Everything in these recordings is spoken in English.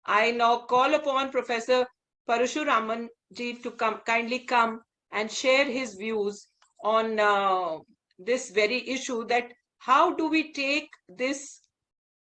I now call upon Professor Parashuraman ji to kindly come and share his views on this very issue, that how do we take this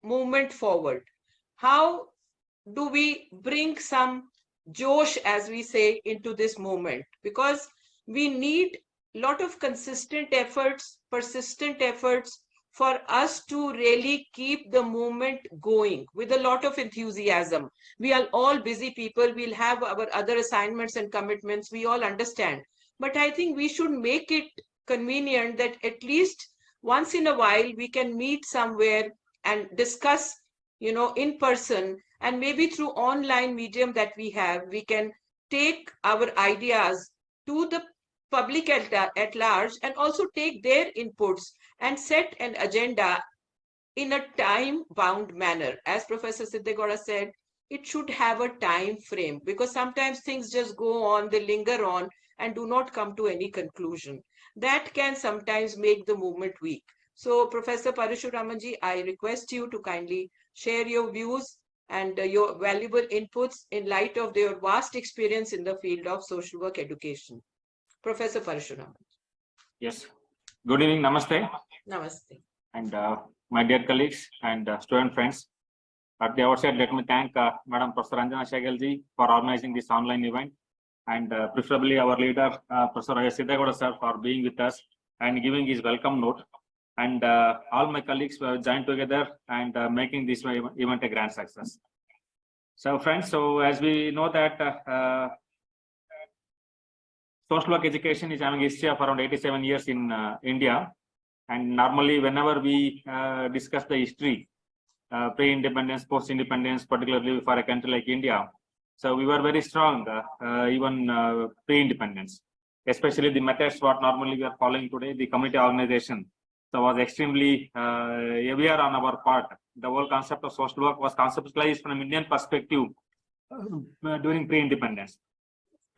movement forward? How do we bring some josh, as we say, into this movement? Because we need a lot of consistent efforts, persistent efforts for us to really keep the movement going with a lot of enthusiasm. We are all busy people. We'll have our other assignments and commitments. We all understand. But I think we should make it convenient that at least once in a while we can meet somewhere and discuss, in person, and maybe through online medium that we have, we can take our ideas to the public at large, and also take their inputs and set an agenda in a time bound manner. As Professor Siddegowda said, it should have a time frame, because sometimes things just go on, they linger on and do not come to any conclusion. That can sometimes make the movement weak. So Professor Parashuramanji, I request you to kindly share your views and your valuable inputs in light of their vast experience in the field of social work education. Professor Parashuraman. Yes. Good evening. Namaste. Namaste. And my dear colleagues and student friends, at the outset, let me thank Madam Professor Anjana Shegalji for organizing this online event, and preferably our leader, Professor Siddegowda sir, for being with us and giving his welcome note. And all my colleagues were joined together and making this event a grand success. So friends, so as we know that social work education is having a history of around 87 years in India. And normally whenever we discuss the history, pre-independence, post-independence, particularly for a country like India, so we were very strong even pre-independence, especially the methods what normally we are following today, the community organization. So was extremely heavier on our part. The whole concept of social work was conceptualized from Indian perspective during pre-independence.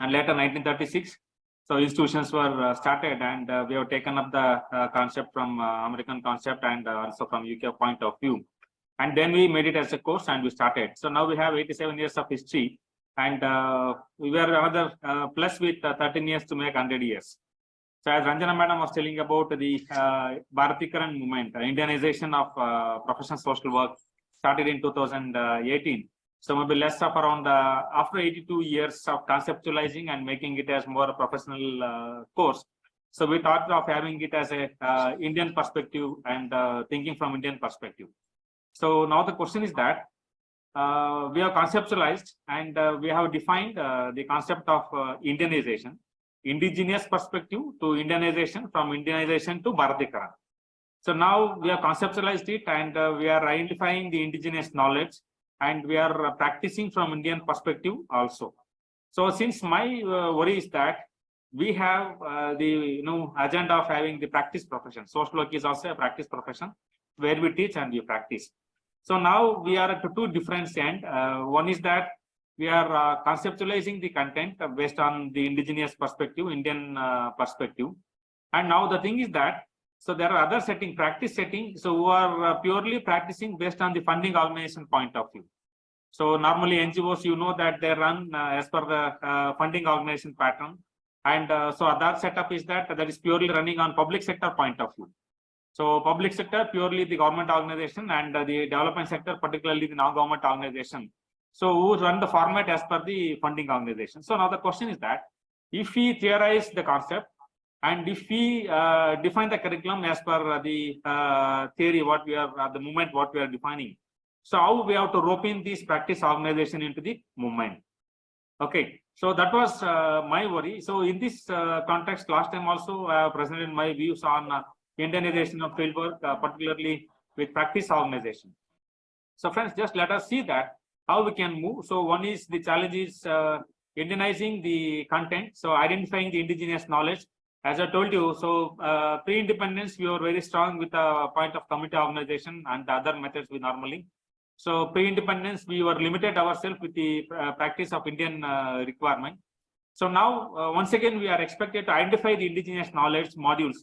And later 1936, so institutions were started, and we have taken up the concept from American concept and also from UK point of view. And then we made it as a course and we started. So now we have 87 years of history, and we were another plus with 13 years to make 100 years. So as Ranjana Madam was telling about the Bharatiyakaran movement, Indianization of professional social work started in 2018. So maybe less of around after 82 years of conceptualizing and making it as more professional course. So we thought of having it as a Indian perspective and thinking from Indian perspective. So now the question is that we have conceptualized and we have defined the concept of Indianization, indigenous perspective to Indianization, from Indianization to Bharatiyakaran. So now we have conceptualized it, and we are identifying the indigenous knowledge, and we are practicing from Indian perspective also. So since my worry is that we have the agenda of having the practice profession. Social work is also a practice profession where we teach and we practice. So now we are at two different ends. One is that we are conceptualizing the content based on the indigenous perspective, Indian perspective. And now the thing is that, so there are other practice settings, so who are purely practicing based on the funding organization point of view. So normally NGOs, you know that they run as per the funding organization pattern. And so other setup is that is purely running on public sector point of view. So public sector, purely the government organization, and the development sector, particularly the non-government organization. So who run the format as per the funding organization. So now the question is that if we theorize the concept and if we define the curriculum as per the theory, what we are, the movement, what we are defining. So how we have to rope in this practice organization into the movement. Okay, so that was my worry. So in this context, last time also I presented my views on Indianization of fieldwork, particularly with practice organization. So friends, just let us see that how we can move. So one is the challenge is Indianizing the content. So identifying the indigenous knowledge. As I told you, so pre-independence, we were very strong with the point of community organization and the other methods we normally. So pre-independence, we were limited ourselves with the practice of Indian requirement. So now, once again, we are expected to identify the indigenous knowledge modules.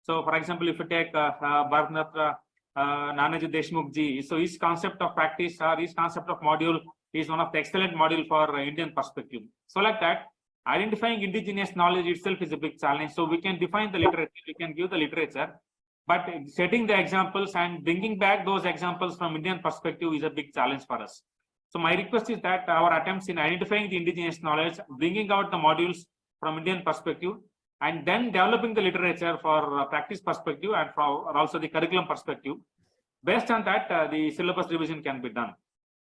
So for example, if you take Bharatnatra Nanaji Deshmukh ji, so his concept of practice or his concept of module is one of the excellent module for Indian perspective. So like that, identifying indigenous knowledge itself is a big challenge. So we can define the literature, we can give the literature, but setting the examples and bringing back those examples from Indian perspective is a big challenge for us. So my request is that our attempts in identifying the indigenous knowledge, bringing out the modules from Indian perspective, and then developing the literature for practice perspective and for also the curriculum perspective. Based on that, the syllabus revision can be done.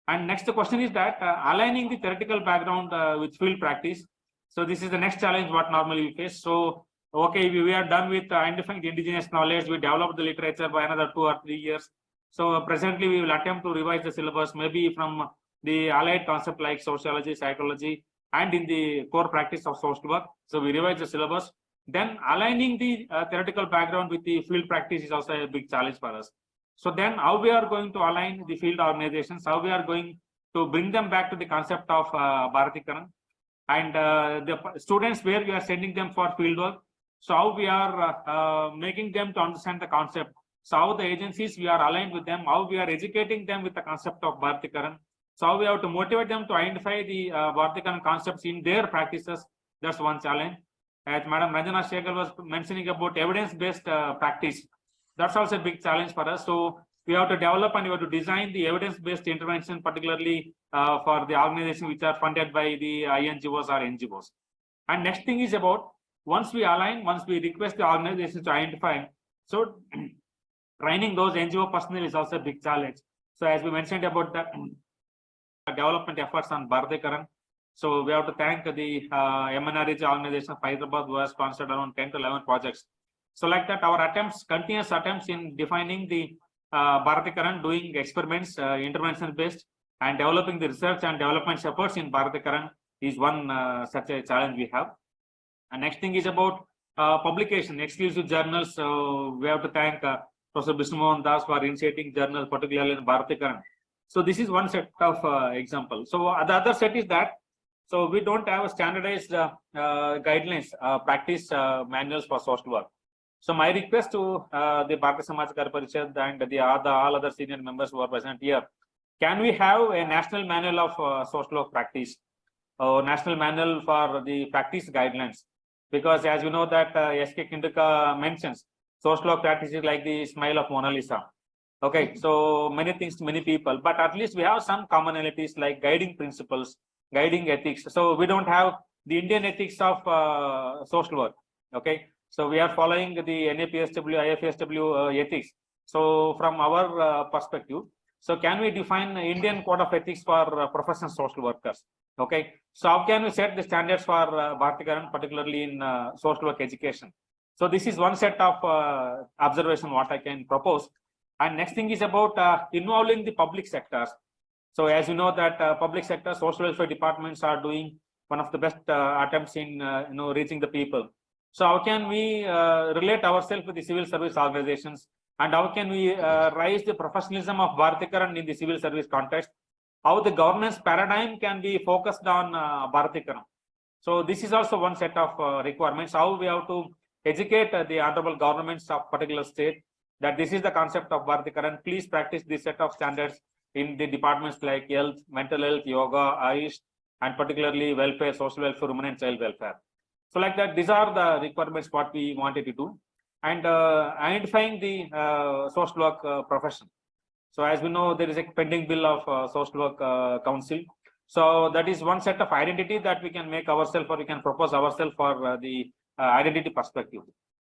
And next question is that aligning the theoretical background with field practice. So this is the next challenge what normally we face. So okay, we are done with identifying the indigenous knowledge. We developed the literature by another 2 or 3 years. So presently we will attempt to revise the syllabus, maybe from the allied concept like sociology, psychology, and in the core practice of social work. So we revise the syllabus. Then aligning the theoretical background with the field practice is also a big challenge for us. So then how we are going to align the field organizations, how we are going to bring them back to the concept of Bharatiyakaran, and the students where we are sending them for field work. So how we are making them to understand the concept. So how the agencies we are aligned with them, how we are educating them with the concept of Bharatiyakaran. So how we have to motivate them to identify the Bharatiyakaran concepts in their practices. That's one challenge. As Madam Ranjana Shekhar was mentioning about evidence-based practice, that's also a big challenge for us. So we have to develop and we have to design the evidence-based intervention, particularly for the organizations which are funded by the INGOs or NGOs. And next thing is about once we align, once we request the organizations to identify, so training those NGO personnel is also a big challenge. So as we mentioned about the development efforts on Bharatiyakaran, so we have to thank the MNRG organization of Hyderabad who has sponsored around 10 to 11 projects. So like that, our attempts, continuous attempts in defining the Bharatiyakaran, doing experiments, intervention based, and developing the research and development efforts in Bharatiyakaran is one such a challenge we have. And next thing is about publication, exclusive journals. So we have to thank Professor Vishnu Mohan Das for initiating journals, particularly in Bharatiyakaran. So this is one set of examples. So the other set is that, so we don't have standardized guidelines, practice manuals for social work. So my request to the Bharatiya Samaj Karya Parishad and the all other senior members who are present here, can we have a national manual of social work practice, national manual for the practice guidelines? Because as you know that S.K. Kinduka mentions, social work practice is like the smile of Mona Lisa. Okay, so many things to many people, but at least we have some commonalities like guiding principles, guiding ethics. So we don't have the Indian ethics of social work. Okay, so we are following the NAPSW, IFSW ethics. So from our perspective, so can we define Indian code of ethics for professional social workers? Okay, so how can we set the standards for Bharatiyakaran, particularly in social work education? So this is one set of observation what I can propose. And next thing is about involving the public sectors. So as you know that public sector social welfare departments are doing one of the best attempts in reaching the people. So how can we relate ourselves with the civil service organizations, and how can we raise the professionalism of Bharatiyakaran in the civil service context? How the governance paradigm can be focused on Bharatiyakaran. So this is also one set of requirements. How we have to educate the honorable governments of particular state that this is the concept of Bharatiyakaran. Please practice this set of standards in the departments like health, mental health, yoga, Ayush, and particularly welfare, social welfare, women and child welfare. So like that, these are the requirements what we wanted to do. And identifying the social work profession. So as we know, there is a pending bill of social work council. So that is one set of identity that we can make ourselves, or we can propose ourselves for the identity perspective.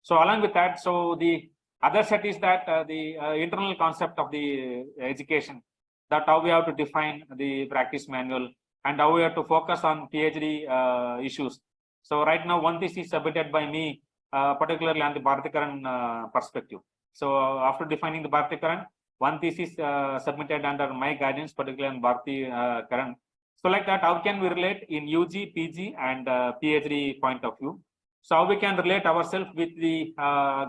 So along with that, so the other set is that the internal concept of the education, that how we have to define the practice manual and how we have to focus on PhD issues. So right now, one thesis is submitted by me, particularly on the Bharatiyakaran perspective. So after defining the Bharatiyakaran, one thesis submitted under my guidance, particularly on Bharatiyakaran. So like that, how can we relate in UG, PG, and PhD point of view? So how we can relate ourselves with the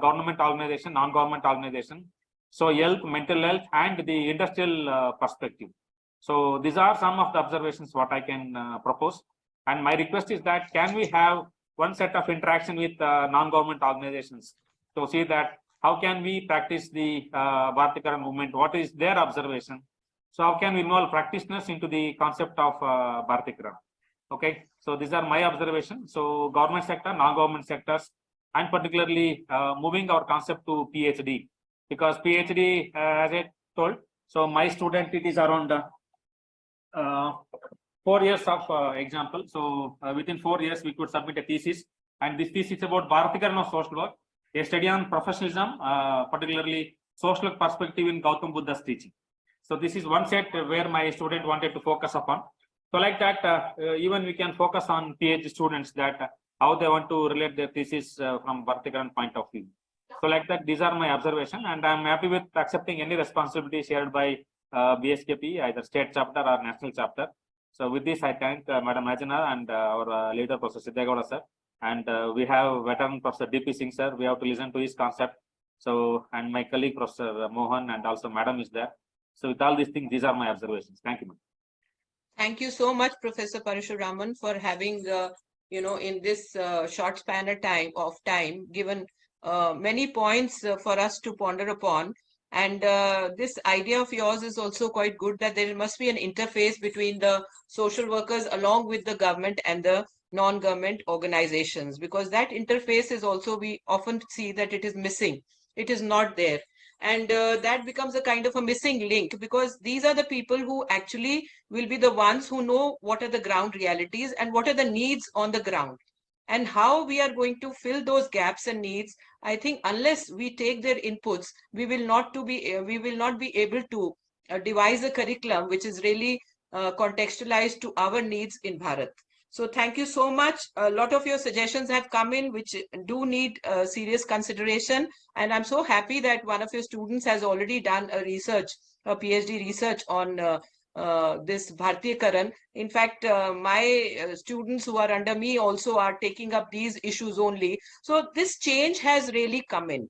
government organization, non-government organization. So health, mental health, and the industrial perspective. So these are some of the observations what I can propose. And my request is that can we have one set of interaction with non-government organizations to see that how can we practice the Bharatiyakaran movement, what is their observation, So how can we involve practitioners into the concept of Bharatiyakaran? Okay, so these are my observations. So government sector, non-government sectors, and particularly moving our concept to PhD, because PhD, as I told, so my student, it is around 4 years of example. So within 4 years, we could submit a thesis, and this thesis is about Bharatiyakaran of social work, a study on professionalism, particularly social perspective in Gautam Buddha's teaching. So this is one set where my student wanted to focus upon. So like that, even we can focus on PhD students, that how they want to relate their thesis from Bharatiyakaran point of view. So like that, these are my observation, and I'm happy with accepting any responsibility shared by BSKP, either state chapter or national chapter. So with this, I thank Madam Ajana and our leader, Professor Siddhagowda sir. And we have veteran Professor DP Singh sir. We have to listen to his concept. So, and my colleague Professor Mohan and also Madam is there. So with all these things, these are my observations. Thank you, madam. Thank you so much, Professor Parashuraman, for having, in this short span of time, given many points for us to ponder upon. And this idea of yours is also quite good, that there must be an interface between the social workers along with the government and the non-government organizations, because that interface is also, we often see that it is missing. It is not there. And that becomes a kind of a missing link, because these are the people who actually will be the ones who know what are the ground realities and what are the needs on the ground, and how we are going to fill those gaps and needs. I think unless we take their inputs, we will not be able to devise a curriculum which is really contextualized to our needs in Bharat. So thank you so much. A lot of your suggestions have come in which do need serious consideration, and I'm so happy that one of your students has already done a PhD research on this Bharatiyakaran. In fact, my students who are under me also are taking up these issues only. So this change has really come in.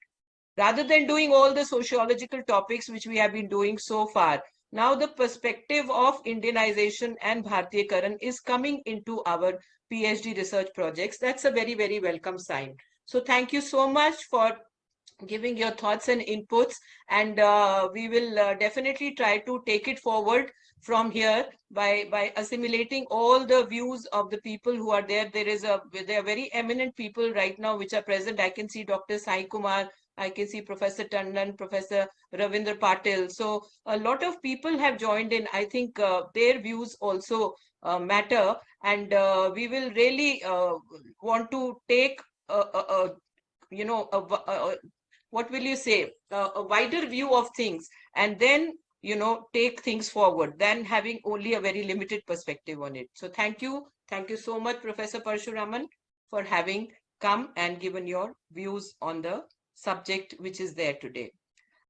Rather than doing all the sociological topics which we have been doing so far, now the perspective of Indianization and Bharatiyakaran is coming into our PhD research projects. That's a very, very welcome sign. So thank you so much for giving your thoughts and inputs, and we will definitely try to take it forward from here by assimilating all the views of the people who are there. There are very eminent people right now which are present. I can see Dr. Sai Kumar, I can see Professor Tandon, Professor Ravindra Patil. So a lot of people have joined in. I think their views also matter, and we will really want to take what will you say, a wider view of things, and then take things forward than having only a very limited perspective on it. So thank you so much, Professor Parashuraman, for having come and given your views on the subject which is there today.